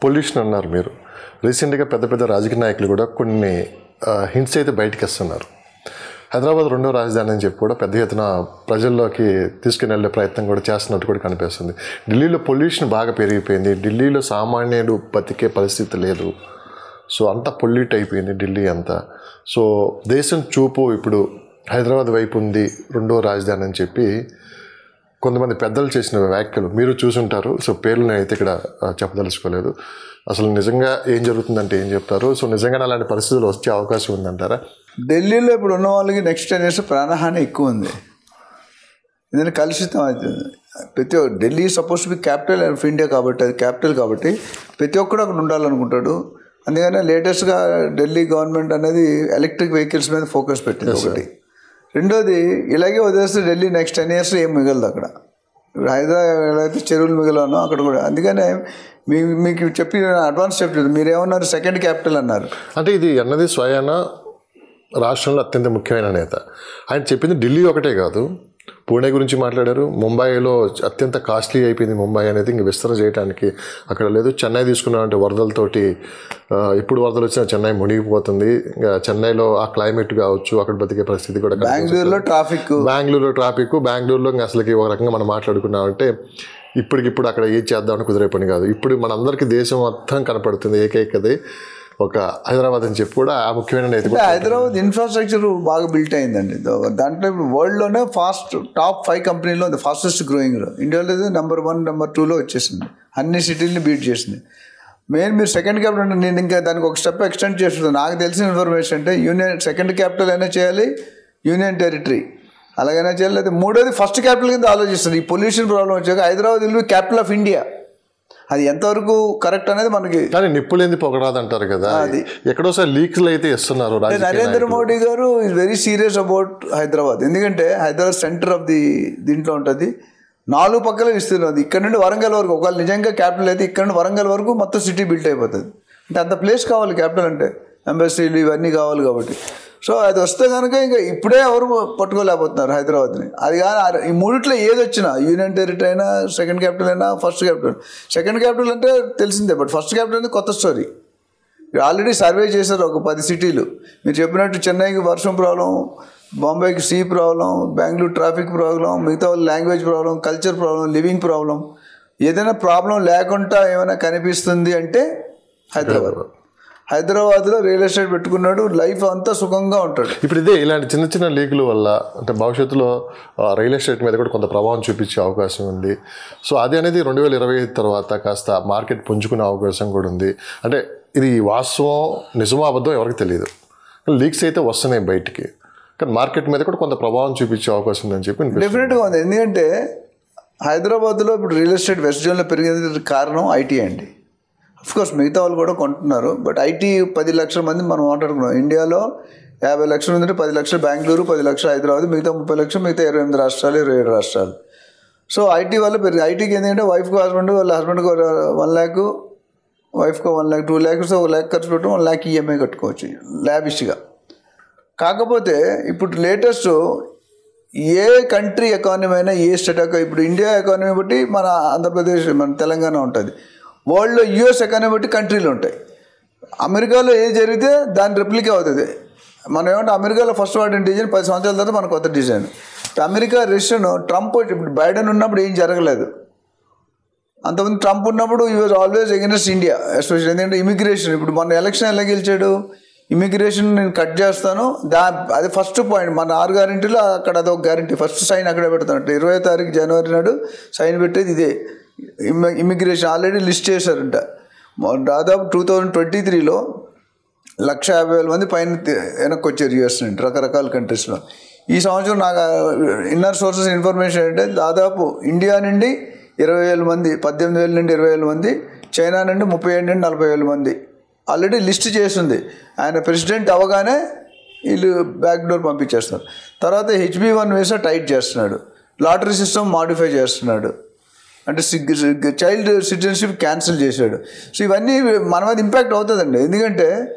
Pollution అన్నారు మీరు. రీసెంట్గా పెద్ద పెద్ద రాజకీయ నాయకులు కూడా కొన్ని హింట్స్ అయితే బయటకు వస్తున్నారు. హైదరాబాద్ రెండో రాజధాని అని చెప్పి కూడా పెద్ద ఎత్తున ప్రజల్లోకి తీసుకుని వెళ్ళే ప్రయత్నం కూడా చేస్తున్నట్టు కూడా కనిపిస్తుంది. ఢిల్లీలో పొల్యూషన్ బాగా పెరిగిపోయింది. ఢిల్లీలో సామాన్యుడు బతికే పరిస్థితి లేదు. సో అంతా పొల్యూట్ అయిపోయింది ఢిల్లీ అంతా. సో దేశం చూపు ఇప్పుడు హైదరాబాద్ వైపు ఉంది, రెండో రాజధాని అని చెప్పి కొంతమంది పెద్దలు చేసిన వ్యాఖ్యలు మీరు చూసుంటారు. సో పేర్లను అయితే ఇక్కడ చెప్పదలుచుకోలేదు. అసలు నిజంగా ఏం జరుగుతుందంటే ఏం చెప్తారు? సో నిజంగానే అలాంటి పరిస్థితులు వచ్చే అవకాశం ఉందంటారా? ఢిల్లీలో ఇప్పుడు ఉన్న వాళ్ళకి నెక్స్ట్ 10 years ప్రాణహాని ఎక్కువ ఉంది. ఎందుకంటే కలుషితం అవుతుంది. ప్రతి Delhi suppose to be capital of India కాబట్టి, అది క్యాపిటల్ కాబట్టి ప్రతి ఒక్కడు అక్కడ ఉండాలనుకుంటాడు. అందుకనే లేటెస్ట్గా ఢిల్లీ గవర్నమెంట్ అనేది ఎలక్ట్రిక్ వెహికల్స్ మీద ఫోకస్ పెట్టింది ఒకటి. రెండోది, ఇలాగే వదిలేస్తే ఢిల్లీ నెక్స్ట్ 10 years ఏం మిగలదు అక్కడ. హైదరాబాద్ అయితే చెరువులు మిగలను అక్కడ కూడా. అందుకనే మీకు చెప్పి అడ్వాన్స్ చెప్పలేదు. మీరు ఏమన్నారు, సెకండ్ క్యాపిటల్ అన్నారు. అంటే ఇది అన్నది స్వయాన రాష్ట్రంలో అత్యంత ముఖ్యమైన నేత. ఆయన చెప్పింది ఢిల్లీ ఒకటే కాదు, పూణే గురించి మాట్లాడారు. ముంబైలో అత్యంత కాస్ట్లీ అయిపోయింది ముంబై అనేది, ఇంక విస్తరణ చేయడానికి అక్కడ లేదు. చెన్నై తీసుకున్నామంటే వరదలతోటి ఇప్పుడు వరదలు వచ్చినా చెన్నై మునిగిపోతుంది. ఇంకా చెన్నైలో ఆ క్లైమేట్ కావచ్చు, అక్కడ బతికే పరిస్థితి కూడా. బెంగళూరులో ట్రాఫిక్, బెంగళూరులో ఇంకా అసలుకి ఒక రకంగా మనం మాట్లాడుకున్నామంటే ఇప్పటికిప్పుడు అక్కడ ఏం చేద్దామని కుదిరే పని కాదు. ఇప్పుడు మనందరికీ దేశం మొత్తం కనపడుతుంది ఏకైకది ఒక హైదరాబాద్ అని చెప్పి కూడా ఆ ముఖ్యమైన నేత. హైదరాబాద్ ఇన్ఫ్రాస్ట్రక్చర్ బాగా బిల్ట్ అయిందండి. దాంట్లో ఇప్పుడు వరల్డ్లోనే టాప్ 5 కంపెనీలో ఉంది ఫాస్టెస్ట్ గ్రోయింగ్. ఇండియాలో నెంబర్ 1, నెంబర్ 2లో వచ్చేసింది. అన్ని సిటీలని బీట్ చేసింది. మీరు సెకండ్ క్యాపిటల్ అంటే నేను ఇంకా దానికి ఒక స్టెప్ ఎక్స్టెండ్ చేస్తున్నాను. నాకు తెలిసిన ఇన్ఫర్మేషన్ అంటే సెకండ్ క్యాపిటల్ అయినా చేయాలి, యూనియన్ టెరిటరీ అలాగైనా చేయాలి. లేదా మూడోది ఫస్ట్ క్యాపిటల్ కింద ఆలోచిస్తుంది. ఈ పొల్యూషన్ ప్రాబ్లం వచ్చాక Hyderabad will be capital of India. అది ఎంతవరకు కరెక్ట్ అనేది మనకి. కానీ నిప్పులేంది పొగరాదు అంటారు కదా, అది ఎక్కడోసారి లీక్స్లు అయితే ఇస్తున్నారు. నరేంద్ర మోడీ గారు is very serious about Hyderabad. ఎందుకంటే హైదరాబాద్ సెంటర్ ఆఫ్ దీంట్లో ఉంటుంది. 4 పక్కల విస్తీర్ణం. ఇక్కడ నుండి వరంగల్ వరకు, ఒకవేళ నిజంగా క్యాపిటల్ అయితే ఇక్కడ నుండి వరంగల్ వరకు మొత్తం సిటీ బిల్ట్ అయిపోతుంది. అంటే అంత ప్లేస్ కావాలి క్యాపిటల్ అంటే, ఎంబసీలు ఇవన్నీ కావాలి కాబట్టి. సో అది వస్తే కనుక ఇంకా ఇప్పుడే ఎవరు పట్టుకోలేకపోతున్నారు హైదరాబాద్ని. అది కానీ ఈ మూడిట్లో ఏది వచ్చినా, యూనియన్ టెరిటరీ అయినా, సెకండ్ క్యాపిటల్ అయినా, ఫస్ట్ క్యాపిటల్. సెకండ్ క్యాపిటల్ అంటే తెలిసిందే, బట్ ఫస్ట్ క్యాపిటల్ అనేది కొత్త స్టోరీ. ఆల్రెడీ సర్వే చేశారు ఒక 10 సిటీలు. మీరు చెప్పినట్టు చెన్నైకి వర్షం ప్రాబ్లం, బాంబేకి sea problem, Bengaluru traffic problem, మిగతా language problem, culture problem, living problem. ఏదైనా ప్రాబ్లం లేకుండా ఏమైనా కనిపిస్తుంది అంటే హైదరాబాద్లో రియల్ ఎస్టేట్ పెట్టుకున్నాడు, లైఫ్ అంతా సుఖంగా ఉంటాడు. ఇప్పుడు ఇదే ఇలాంటి చిన్న చిన్న లీకుల వల్ల అంటే భవిష్యత్తులో రియల్ ఎస్టేట్ మీద కూడా కొంత ప్రభావం చూపించే అవకాశం ఉంది. సో అది అనేది 2025 తర్వాత కాస్త మార్కెట్ పుంజుకునే అవకాశం కూడా ఉంది. అంటే ఇది వాస్తవం నిజమో అబద్ధం ఎవరికి తెలియదు, లీక్స్ అయితే వస్తున్నాయి బయటికి. కానీ మార్కెట్ మీద కూడా కొంత ప్రభావం చూపించే అవకాశం ఉందని చెప్పి డెఫినెట్గా ఉంది. ఎందుకంటే హైదరాబాద్లో ఇప్పుడు రియల్ ఎస్టేట్ వెస్ట్ జోన్లో పెరిగేందుకు కారణం ఐటీ అండి. అఫ్కోర్స్ మిగతా వాళ్ళు కూడా కొంటున్నారు, బట్ ఐటీ 10 లక్షల మంది మనం మాట్లాడుకున్నాం. ఇండియాలో 50 లక్షలు ఉందంటే 10 లక్షలు బెంగళూరు, 10 లక్షలు హైదరాబాద్, మిగతా 30 లక్షలు మిగతా 28 రాష్ట్రాలు, 27 రాష్ట్రాలు. సో ఐటీ వల్ల పెరిగింది. ఐటీకి ఏంటంటే వైఫ్కి హస్బెండ్, వాళ్ళ హస్బెండ్కి 1 lakh, వైఫ్కి 1 lakh, 2 lakhs, 1 lakh ఖర్చు పెట్టడం, 1 lakh ఈఎంఐ కట్టుకోవచ్చు లావిష్గా. కాకపోతే ఇప్పుడు లేటెస్ట్ ఏ కంట్రీ ఎకానమీ అయినా, ఏ స్టేట్ ఇప్పుడు ఇండియా ఎకానమీ బట్టి మన ఆంధ్రప్రదేశ్, మన తెలంగాణ ఉంటుంది. వరల్డ్లో యూఎస్ ఎకానమీ బట్టి కంట్రీలు ఉంటాయి. అమెరికాలో ఏది జరిగితే దాని రెప్లికా అవుతుంది. మనం ఏమంటే అమెరికాలో ఫస్ట్ వాడిన డిజైన్ 10 సంవత్సరాల తర్వాత మన కొత్త డిజైన్. అమెరికా రెసిషన్ ట్రంప్ ఇప్పుడు బైడెన్ ఉన్నప్పుడు ఏం జరగలేదు. అంతకుముందు ట్రంప్ ఉన్నప్పుడు ఈ was always against India, especially ఎందుకంటే ఇమిగ్రేషన్. ఇప్పుడు మన ఎలక్షన్ ఎలా గెలిచాడు, ఇమిగ్రేషన్ నేను కట్ చేస్తాను, అది ఫస్ట్ పాయింట్. మన 6 గ్యారెంటీలో అక్కడ అదొక గ్యారెంటీ, ఫస్ట్ సైన్ అక్కడే పెడతాను. 20వ తారీఖు జనవరి నాడు సైన్ పెట్టేది ఇదే. ఇమిగ్రేషన్ ఆల్రెడీ లిస్ట్ చేశారంట. దాదాపు 2023లో 150,000 మంది పైన వెనక్కి వచ్చారు యూఎస్ నుండి, రకరకాల కంట్రీస్లో. ఈ సంవత్సరం నాకు ఇన్నర్ సోర్సెస్ ఇన్ఫర్మేషన్ అంటే దాదాపు ఇండియా నుండి 20,000 మంది, 18,000 నుండి 20,000 మంది, చైనా నుండి 37 నుండి 40,000 మంది ఆల్రెడీ లిస్ట్ చేసింది. ఆయన ప్రెసిడెంట్ అవగానే వీళ్ళు బ్యాక్ డోర్ పంపించేస్తున్నారు. తర్వాత HB1 వీసా టైట్ చేస్తున్నాడు, లాటరీ సిస్టమ్ మాడిఫై చేస్తున్నాడు, అంటే చైల్డ్ సిటిజన్షిప్ క్యాన్సిల్ చేశాడు. సో ఇవన్నీ మన మీద ఇంపాక్ట్ అవుతుందండి. ఎందుకంటే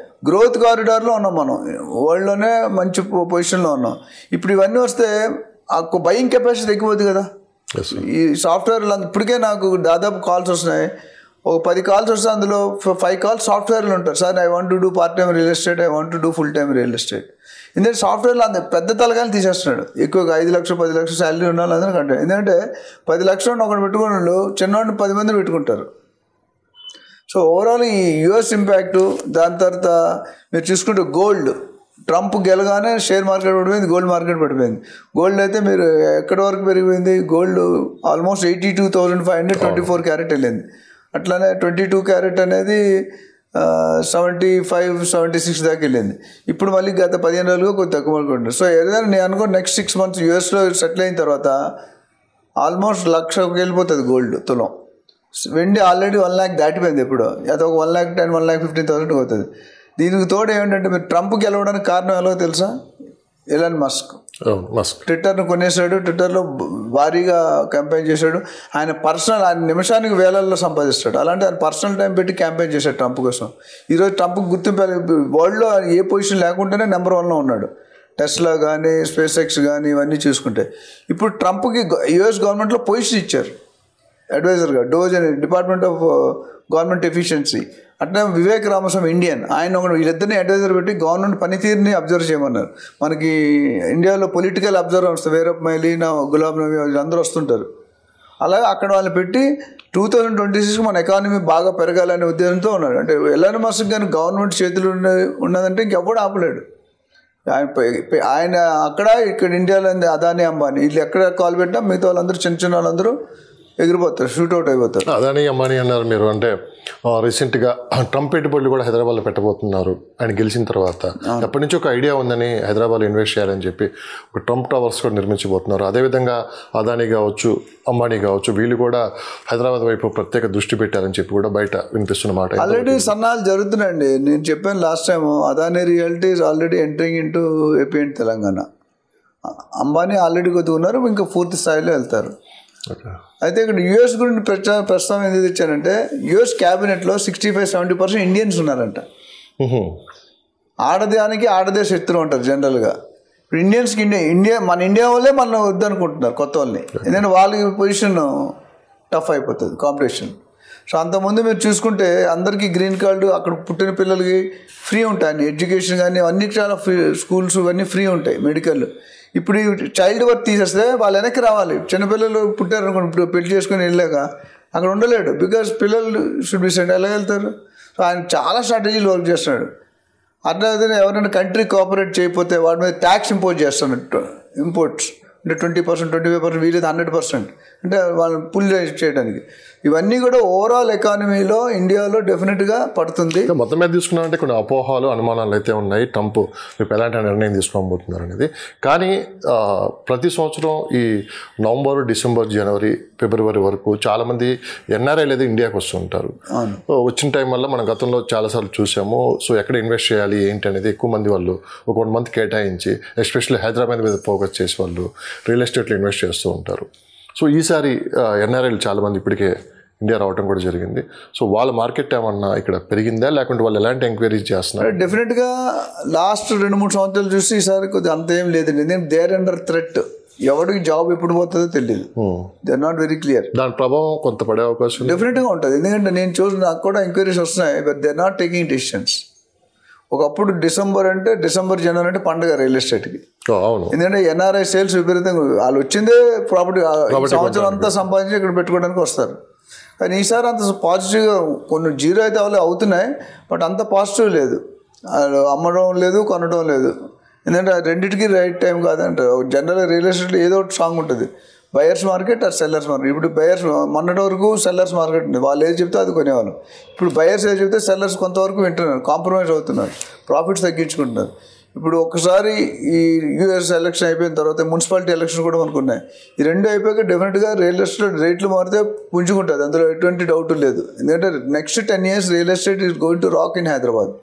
గ్రోత్ కారిడార్లో ఉన్నాం మనం, వరల్డ్లోనే మంచి పొజిషన్లో ఉన్నాం. ఇప్పుడు ఇవన్నీ వస్తే ఆ బయింగ్ కెపాసిటీ తగ్గిపోతుంది కదా. ఈ సాఫ్ట్వేర్ ఇప్పటికే నాకు దాదాపు కాల్స్ వస్తున్నాయి. ఒక 10 కాల్స్ వస్తే అందులో 5 కాల్స్ సాఫ్ట్వేర్లు ఉంటారు. Sir I want to do part time real estate, I want to do full time real estate. ఎందుకంటే సాఫ్ట్వేర్లో అంత పెద్ద తలకాయలు తీసేస్తున్నాడు. ఎక్కువగా 5 లక్షలు 10 లక్షలు శాలరీ ఉన్న వాళ్ళందరూ కంటే. ఎందుకంటే 10 లక్షలు ఒకటి పెట్టుకున్న వాళ్ళు చిన్నవాడిని 10 మంది పెట్టుకుంటారు. సో ఓవరాల్ ఈ యుఎస్ ఇంపాక్టు, దాని తర్వాత మీరు చూసుకుంటే గోల్డ్, ట్రంప్ గెలగానే షేర్ మార్కెట్ పడిపోయింది, గోల్డ్ మార్కెట్ పడిపోయింది. గోల్డ్ అయితే మీరు ఎక్కడి వరకు పెరిగిపోయింది, గోల్డ్ ఆల్మోస్ట్ 82,500 24 క్యారెట్ వెళ్ళింది. అట్లానే 22 క్యారెట్ అనేది 75-76 దాకా వెళ్ళింది. ఇప్పుడు మళ్ళీ గత 15 రోజులుగా కొద్ది తక్కువ పడుకుంటుంది. సో ఏదైనా నేను అనుకో నెక్స్ట్ 6 months యూఎస్లో సెటిల్ అయిన తర్వాత ఆల్మోస్ట్ 1,00,000కి వెళ్ళిపోతుంది గోల్డ్ తులం. వెండి ఆల్రెడీ 1 lakh దాటిపోయింది. ఎప్పుడు అది ఒక 1,10,000 1,15,000 అవుతుంది. దీనికి తోడు ఏమిటంటే మీరు ట్రంప్ గెలవడానికి కారణం ఎలాగో తెలుసా? ఎలాన్ మస్క్ ట్విట్టర్ను కొనేసాడు, ట్విట్టర్లో భారీగా క్యాంపెయిన్ చేశాడు. ఆయన నిమిషానికి వేలల్లో సంపాదిస్తాడు. అలాంటి ఆయన పర్సనల్ టైం పెట్టి క్యాంపెయిన్ చేశాడు ట్రంప్ కోసం. ఈరోజు ట్రంప్ గుర్తింపు వరల్డ్లో ఏ పొజిషన్ లేకుండానే నెంబర్ 1లో ఉన్నాడు. టెస్లా కానీ స్పేస్ ఎక్స్ కానీ ఇవన్నీ చూసుకుంటే. ఇప్పుడు ట్రంప్కి యుఎస్ గవర్నమెంట్లో పొజిషన్ ఇచ్చారు అడ్వైజర్గా, డోజ్ అని, డిపార్ట్మెంట్ ఆఫ్ గవర్నమెంట్ ఎఫిషియన్సీ. అట్లా వివేక్ రామస్వామి ఇండియన్, ఆయన వీళ్ళిద్దరిని అడ్వైజర్ పెట్టి గవర్నమెంట్ పనితీరుని అబ్జర్వ్ చేయమన్నారు. మనకి ఇండియాలో పొలిటికల్ అబ్జర్వర్ వస్తారు, వీరప్ప మొయిలీ, గులాం నబీ, వీళ్ళందరూ వస్తుంటారు. అలాగే అక్కడ వాళ్ళు పెట్టి 2026 మన ఎకానమీ బాగా పెరగాలనే ఉద్దేశంతో ఉన్నారు. అంటే ఎలాన్ మస్క్ కానీ గవర్నమెంట్ చేతులు ఉన్నదంటే ఇంకెప్పుడు ఆపలేడు. ఆయన అక్కడ ఇక్కడ ఇండియాలో అదానీ అంబానీ వీళ్ళు ఎక్కడ కాల్ పెట్టినా మిగతా వాళ్ళందరూ చిన్న వాళ్ళందరూ ఎగిరిపోతారు, షూట్అవుట్ అయిపోతారు. అదానీ అంబానీ అన్నారు మీరు. అంటే రీసెంట్గా ట్రంప్ పెట్టుబడులు కూడా హైదరాబాద్లో పెట్టబోతున్నారు ఆయన గెలిచిన తర్వాత. ఎప్పటి నుంచి ఒక ఐడియా ఉందని హైదరాబాద్లో ఇన్వెస్ట్ చేయాలని చెప్పి ఒక ట్రంప్ టవర్స్ కూడా నిర్మించబోతున్నారు. అదేవిధంగా అదానీ కావచ్చు, అంబానీ కావచ్చు, వీళ్ళు కూడా హైదరాబాద్ వైపు ప్రత్యేక దృష్టి పెట్టారని చెప్పి కూడా బయట వినిపిస్తున్న మాట. ఆల్రెడీ సన్నాలు జరుగుతున్నాయండి. నేను చెప్పాను last time, Adani reality is already entering into AP and Telangana. Ambani already కొద్దిగా ఉన్నారు, ఇంకా పూర్తి స్థాయిలో వెళ్తారు. అయితే ఇక్కడ యుఎస్ గురించి ప్రస్తావన ఎందుకు తెచ్చానంటే, యుఎస్ క్యాబినెట్లో 65-70% ఇండియన్స్ ఉన్నారంట. ఆడదే శత్రువు అంటారు జనరల్గా. ఇప్పుడు ఇండియన్స్కి మన ఇండియా వాళ్ళే మనం వద్దనుకుంటున్నారు కొత్త వాళ్ళని. ఎందుకంటే వాళ్ళకి పొజిషన్ టఫ్ అయిపోతుంది కాంపిటీషన్. సో అంతకుముందు మీరు చూసుకుంటే అందరికీ గ్రీన్ కార్డు, అక్కడ పుట్టిన పిల్లలకి ఫ్రీ ఉంటాయి, ఎడ్యుకేషన్ కానీ అన్ని చాలా ఫ్రీ, స్కూల్స్ ఇవన్నీ ఫ్రీ ఉంటాయి, మెడికల్. ఇప్పుడు చైల్డ్ వర్క్ తీసేస్తే వాళ్ళు వెనక్కి రావాలి. చిన్నపిల్లలు పుట్టారనుకోండి, ఇప్పుడు పెళ్లి చేసుకొని వెళ్ళాక అక్కడ ఉండలేడు, బికాజ్ పిల్లలు షుడ్ బి సెండ్. ఎలా వెళ్తారు? సో ఆయన చాలా స్ట్రాటజీలు వర్క్ చేస్తున్నాడు. అట్లా ఎవరైనా కంట్రీ కోఆపరేట్ చేయకపోతే వాడి మీద ట్యాక్స్ ఇంపోజ్ చేస్తున్నట్టు, ఇంపోర్ట్స్ అంటే 20%, 25%, వీలైతే 100%, అంటే వాళ్ళని పుల్ చేయడానికి. ఇవన్నీ కూడా ఓవరాల్ ఎకానమీలో ఇండియాలో డెఫినెట్గా పడుతుంది. మొత్తం మీద తీసుకున్నారంటే కొన్ని అపోహాలు, అనుమానాలు అయితే ఉన్నాయి ట్రంప్ రేపు ఎలాంటి నిర్ణయం తీసుకోబోతున్నారు అనేది. కానీ ప్రతి సంవత్సరం ఈ నవంబర్, డిసెంబర్, జనవరి, ఫిబ్రవరి వరకు చాలామంది ఎన్ఆర్ఐలు అయితే ఇండియాకి వస్తుంటారు. వచ్చిన టైం వల్ల మనం గతంలో చాలాసార్లు చూసాము. సో ఎక్కడ ఇన్వెస్ట్ చేయాలి ఏంటి అనేది ఎక్కువ మంది వాళ్ళు ఒక 1 month కేటాయించి, ఎస్పెషల్లీ హైదరాబాద్ మీద ఫోకస్ చేసి వాళ్ళు రియల్ ఎస్టేట్లో ఇన్వెస్ట్ చేస్తూ ఉంటారు. సో ఈసారి ఎన్ఆర్ఐలు చాలామంది ఇప్పటికే ఇండియా రావడం కూడా జరిగింది. సో వాళ్ళ మార్కెట్ ఏమన్నా ఇక్కడ పెరిగిందా, లేకుంటే వాళ్ళు ఎలాంటి ఎంక్వైరీస్ చేస్తున్నారు? డెఫినెట్గా లాస్ట్ 2-3 సంవత్సరాలు చూసి ఈసారి కొద్దిగా అంత ఏం లేదండి. ఎందుకంటే దేర్ అండర్ థ్రెట్, ఎవరికి జాబ్ ఎప్పుడు పోతుందో తెలియదు. They are not very clear. దాని ప్రభావం కొంత పడే అవకాశం డెఫినెట్గా ఉంటుంది. ఎందుకంటే నేను చూసి నాకు కూడా ఎంక్వైరీస్ వస్తున్నాయి, but they are not taking decisions. ఒకప్పుడు డిసెంబర్, జనవరి అంటే పండుగ రియల్ ఎస్టేట్కి. ఎందుకంటే ఎన్ఆర్ఐ సేల్స్ విపరీతంగా, వాళ్ళు వచ్చిందే ప్రాపర్టీ సంవత్సరం అంతా సంపాదించి ఇక్కడ పెట్టుకోవడానికి వస్తారు. కానీ ఈసారి అంత పాజిటివ్గా కొన్ని జీరో అయితే అవుతున్నాయి, బట్ అంత పాజిటివ్ లేదు. అమ్మడం లేదు, కొనడం లేదు. ఎందుకంటే రెండింటికి రైట్ టైం కాదంట. జనరల్గా రియల్ ఎస్టేట్లో ఏదో ఒకటి సాంగ్ ఉంటుంది, buyers market or sellers market. ఇప్పుడు బయర్స్ మొన్నటి వరకు సెల్లర్స్ మార్కెట్ ఉంది, వాళ్ళు ఏది చెప్తే అది కొనేవాళ్ళు. ఇప్పుడు బయర్స్ ఏది చెప్తే సెల్లర్స్ కొంతవరకు వింటున్నారు, కాంప్రమైజ్ అవుతున్నారు, ప్రాఫిట్స్ తగ్గించుకుంటున్నారు. ఇప్పుడు ఒకసారి ఈ యూఎస్ ఎలక్షన్ అయిపోయిన తర్వాత మున్సిపాలిటీ ఎలక్షన్ కూడా మనకు ఉన్నాయి. ఈ రెండు అయిపోయాక డెఫినెట్గా రియల్ ఎస్టేట్ రేట్లు మారితే పుంజుకుంటుంది, అందులో ఎటువంటి డౌట్ లేదు. ఎందుకంటే next 10 years real estate is going to rock in Hyderabad.